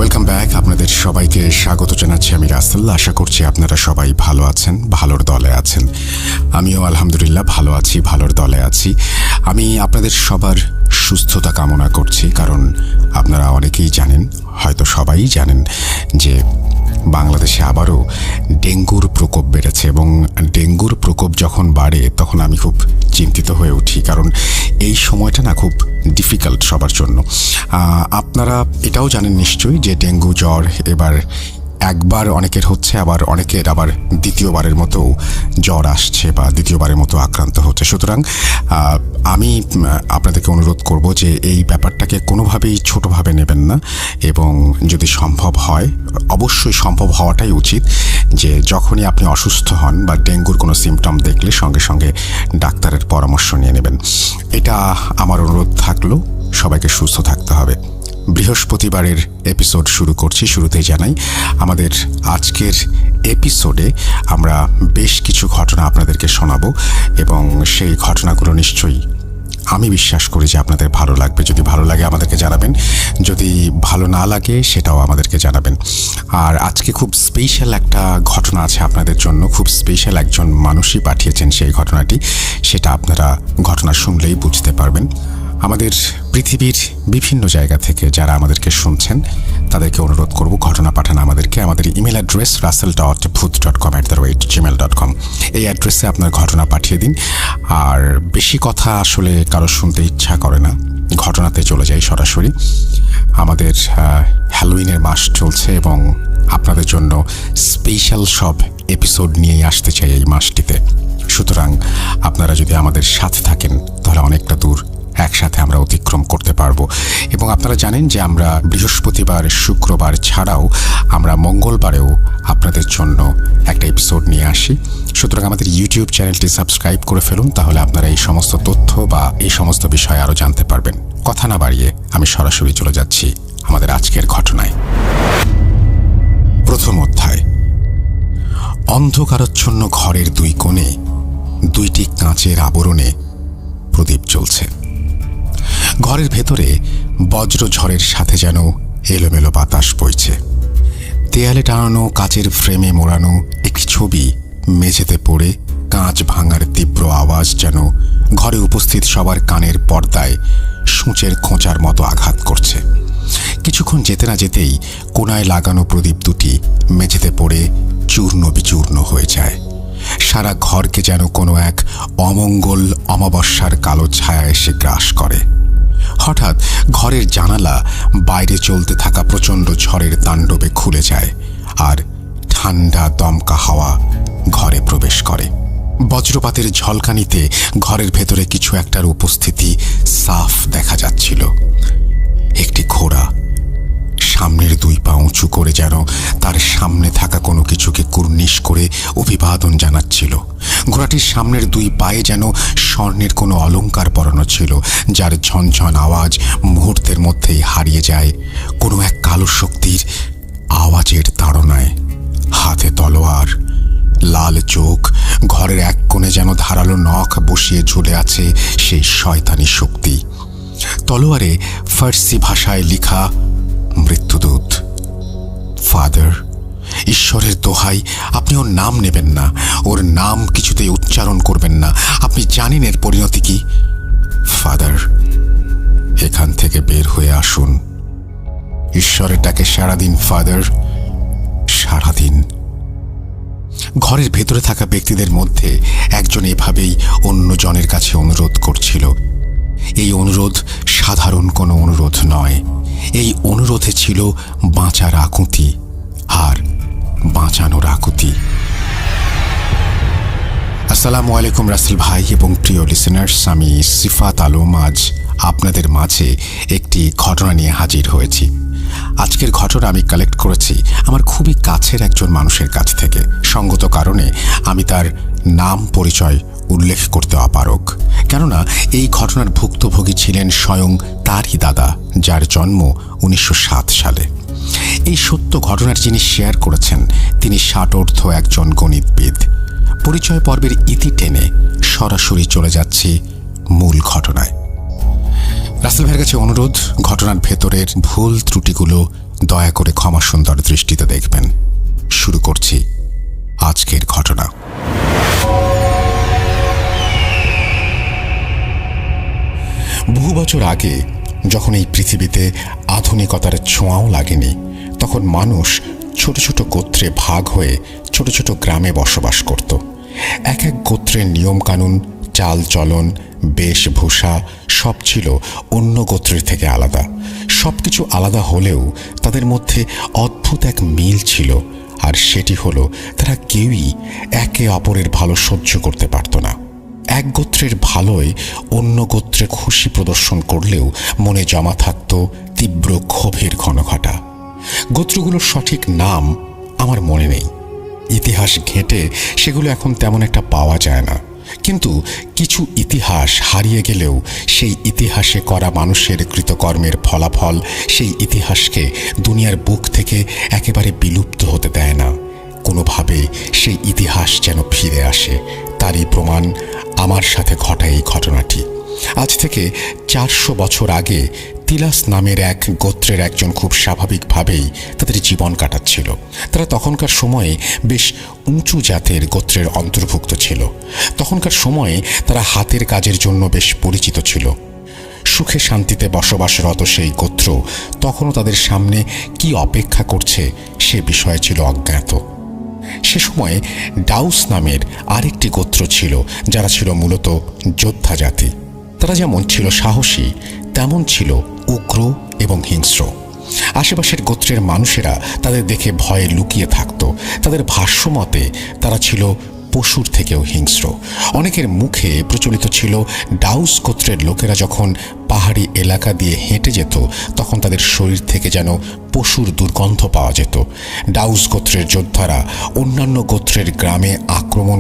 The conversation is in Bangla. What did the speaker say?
Welcome back. আপনাদের সবাইকে স্বাগত জানাচ্ছি আমি রাসেল। আশা করছি আপনারা সবাই ভালো আছেন, ভালোর দলে আছেন। আমিও আলহামদুলিল্লাহ ভালো আছি, ভালোর দলে আছি। আমি আপনাদের সবার সুস্থতা কামনা করছি, কারণ আপনারা অনেকেই জানেন, হয়তো সবাই জানেন যে বাংলাদেশে আবারও ডেঙ্গুর প্রকোপ বেড়েছে, এবং ডেঙ্গুর প্রকোপ যখন বাড়ে তখন আমি খুব চিন্তিত হয়ে উঠি, কারণ এই সময়টা না খুব ডিফিকাল্ট সবার জন্য। আপনারা এটাও জানেন নিশ্চয়ই যে ডেঙ্গু জ্বর এবার একবার অনেকের হচ্ছে, আবার অনেকের আবার দ্বিতীয়বারের মতো জ্বর আসছে বা দ্বিতীয়বারের মতো আক্রান্ত হচ্ছে। সুতরাং আমি আপনাদেরকে অনুরোধ করব যে এই ব্যাপারটাকে কোনোভাবেই ছোটোভাবে নেবেন না, এবং যদি সম্ভব হয়, অবশ্যই সম্ভব হওয়াটাই উচিত, যে যখনই আপনি অসুস্থ হন বা ডেঙ্গুর কোনো সিমটম দেখলে সঙ্গে সঙ্গে ডাক্তারের পরামর্শ নিয়ে নেবেন। এটা আমার অনুরোধ থাকলো। সবাইকে সুস্থ থাকতে হবে। বৃহস্পতিবারের এপিসোড শুরু করছি। শুরুতেই জানাই, আমাদের আজকের এপিসোডে আমরা বেশ কিছু ঘটনা আপনাদেরকে শোনাবো, এবং সেই ঘটনাগুলো নিশ্চয়ই আমি বিশ্বাস করি যে আপনাদের ভালো লাগবে। যদি ভালো লাগে আমাদেরকে জানাবেন, যদি ভালো না লাগে সেটাও আমাদেরকে জানাবেন। আর আজকে খুব স্পেশাল একটা ঘটনা আছে আপনাদের জন্য। খুব স্পেশাল একজন মানুষই পাঠিয়েছেন সেই ঘটনাটি, সেটা আপনারা ঘটনা শুনলেই বুঝতে পারবেন। আমাদের পৃথিবীর বিভিন্ন জায়গা থেকে যারা আমাদেরকে শুনছেন তাদেরকে অনুরোধ করব ঘটনা পাঠান আমাদেরকে। আমাদের ইমেল অ্যাড্রেস russell.booth.com@gmail.com, এই অ্যাড্রেসে আপনার ঘটনা পাঠিয়ে দিন। আর বেশি কথা আসলে কারো শুনতে ইচ্ছা করে না, ঘটনাতে চলে যাই সরাসরি। আমাদের হ্যালোউইনের মাস চলছে, এবং আপনাদের জন্য স্পেশাল সব এপিসোড নিয়েই আসতে চাই এই মাসটিতে। সুতরাং আপনারা যদি আমাদের সাথে থাকেন তাহলে অনেকটা দূর একসাথে আমরা অতিক্রম করতে পারবো। এবং আপনারা জানেন যে আমরা বৃহস্পতিবার, শুক্রবার ছাড়াও আমরা মঙ্গলবারেও আপনাদের জন্য একটা এপিসোড নিয়ে আসি। সুতরাং আমাদের ইউটিউব চ্যানেলটি সাবস্ক্রাইব করে ফেলুন, তাহলে আপনারা এই সমস্ত তথ্য বা এই সমস্ত বিষয়ে আরও জানতে পারবেন। কথা না বাড়িয়ে আমি সরাসরি চলে যাচ্ছি আমাদের আজকের ঘটনায়। প্রথম অধ্যায়। অন্ধকারাচ্ছন্ন ঘরের দুই কোণে দুইটি কাঁচের আবরণে প্রদীপ জ্বলছে। ঘরের ভেতরে বজ্রঝড়ের সাথে যেন এলোমেলো বাতাস বইছে। দেয়ালে টানানো কাচের ফ্রেমে মোড়ানো একটি ছবি মেঝেতে পড়ে কাঁচ ভাঙার তীব্র আওয়াজ যেন ঘরে উপস্থিত সবার কানের পর্দায় সূঁচের খোঁচার মতো আঘাত করছে। কিছুক্ষণ যেতে না যেতেই কোনায় লাগানো প্রদীপ দুটি মেঝেতে পড়ে চূর্ণ বিচূর্ণ হয়ে যায়। সারা ঘরকে যেন কোনো এক অমঙ্গল অমাবস্যার কালো ছায়া এসে গ্রাস করে। হঠাৎ ঘরের জানালা বাইরে চলতে থাকা প্রচণ্ড ঝড়ের তাণ্ডবে খুলে যায়, আর ঠান্ডা দমকা হাওয়া ঘরে প্রবেশ করে। বজ্রপাতের ঝলকানিতে ঘরের ভেতরে কিছু একটার উপস্থিতি সাফ দেখা যাচ্ছিল। একটি ঘোড়া সামনের দুই পা উঁচু করে যেন তার সামনে থাকা কোনো কিছুকে কুর্নিশ করে অভিবাদন জানাচ্ছিল। ঘোড়াটির সামনের দুই পায়ে যেন স্বর্ণের কোনো অলংকার পরানো ছিল, যার ঝনঝন আওয়াজ মুহূর্তের মধ্যেই হারিয়ে যায় কোনো এক কালো শক্তির আওয়াজের তাড়নায়। হাতে তলোয়ার, লাল চোখ, ঘরের এক কোণে যেন ধারালো নখ বসিয়ে ঝুলে আছে সেই শয়তানি শক্তি। তলোয়ারে ফার্সি ভাষায় লেখা মৃত্যুদূত। ফাদার, ঈশ্বরের দোহাই, আপনি ওর নাম নেবেন না, ওর নাম কিছুতেই উচ্চারণ করবেন না। আপনি জানেন এর পরিণতি কি। ফাদার, এখান থেকে বের হয়ে আসুন। ঈশ্বরের ডাকে সারাদিন ফাদার, সারাদিন। ঘরের ভেতরে থাকা ব্যক্তিদের মধ্যে একজন এভাবেই অন্যজনের কাছে অনুরোধ করছিল। এই অনুরোধ সাধারণ কোনো অনুরোধ নয়, এই অনুরোধে ছিল বাঁচার আকুতি আর বাঁচানোর আকুতি। আসসালামু আলাইকুম রাসেল ভাই এবং প্রিয় লিসেনার্স, আমি সিফাত আলম আজ আপনাদের মাঝে একটি ঘটনা নিয়ে হাজির হয়েছি। আজকের ঘটনা আমি কালেক্ট করেছি আমার খুবই কাছের একজন মানুষের কাছ থেকে। সঙ্গত কারণে আমি তার নাম পরিচয় উল্লেখ করতে অপারগ, কেননা এই ঘটনার ভুক্তভোগী ছিলেন স্বয়ং তারই দাদা, যার জন্ম 1907 সালে। এই সত্য ঘটনার যিনি শেয়ার করেছেন তিনি ষাটোর্ধ্ব একজন গণিতবিদ। পরিচয় পর্বের ইতি টেনে সরাসরি চলে যাচ্ছি মূল ঘটনায়। রাসেল ভাইয়ের কাছে অনুরোধ, ঘটনার ভেতরের ভুল ত্রুটিগুলো দয়া করে ক্ষমা সুন্দর দৃষ্টিতে দেখবেন। শুরু করছি আজকের ঘটনা। বহু বছর আগে, যখন এই পৃথিবীতে আধুনিকতার ছোঁয়াও লাগেনি, তখন মানুষ ছোট ছোট গোত্রে ভাগ হয়ে ছোট ছোট গ্রামে বসবাস করত। এক এক গোত্রের নিয়মকানুন, চাল চলন, বেশভূষা সব ছিল অন্য গোত্রের থেকে আলাদা। সবকিছু আলাদা হলেও তাদের মধ্যে অদ্ভুত এক মিল ছিল, আর সেটি হলো তারা কেউই একে অপরের ভালো সহ্য করতে পারত না। এক গোত্রের ভালোয় অন্য গোত্রে খুশি প্রদর্শন করলেও মনে জমা থাকত তীব্র ক্ষোভের ঘনঘটা। গোত্রগুলোর সঠিক নাম আমার মনে নেই, ইতিহাস ঘেঁটে সেগুলো এখন তেমন একটা পাওয়া যায় না। কিন্তু কিছু ইতিহাস হারিয়ে গেলেও সেই ইতিহাসে করা মানুষের কৃতকর্মের ফলাফল সেই ইতিহাসকে দুনিয়ার বুক থেকে একেবারে বিলুপ্ত হতে দেয় না। কোনোভাবে সেই ইতিহাস যেন ফিরে আসে, তারই প্রমাণ আমার সাথে ঘটা এই ঘটনাটি। আজ থেকে 400 বছর আগে তিলাস নামের এক গোত্রের একজন খুব স্বাভাবিকভাবেই তাদের জীবন কাটাচ্ছিল। তারা তখনকার সময়ে বেশ উঁচু জাতের গোত্রের অন্তর্ভুক্ত ছিল। তখনকার সময়ে তারা হাতের কাজের জন্য বেশ পরিচিত ছিল। সুখে শান্তিতে বসবাসরত সেই গোত্র তখনও তাদের সামনে কি অপেক্ষা করছে সে বিষয়ে ছিল অজ্ঞাত। সে সময়ে ডাউস নামের আরেকটি গোত্র ছিল, যারা ছিল মূলত যোদ্ধা জাতি। তারা যেমন ছিল সাহসী, তেমন ছিল উগ্র এবং হিংস্র। আশেপাশের গোত্রের মানুষেরা তাদের দেখে ভয়ে লুকিয়ে থাকত। তাদের ভাষ্যমতে তারা ছিল পশুর থেকেও হিংস্র। অনেকের মুখে প্রচলিত ছিল ডাউস গোত্রের লোকেরা যখন পাহাড়ি এলাকা দিয়ে হেঁটে যেত তখন তাদের শরীর থেকে যেন পশুর দুর্গন্ধ পাওয়া যেত। ডাউস গোত্রের যোদ্ধারা অন্যান্য গোত্রের গ্রামে আক্রমণ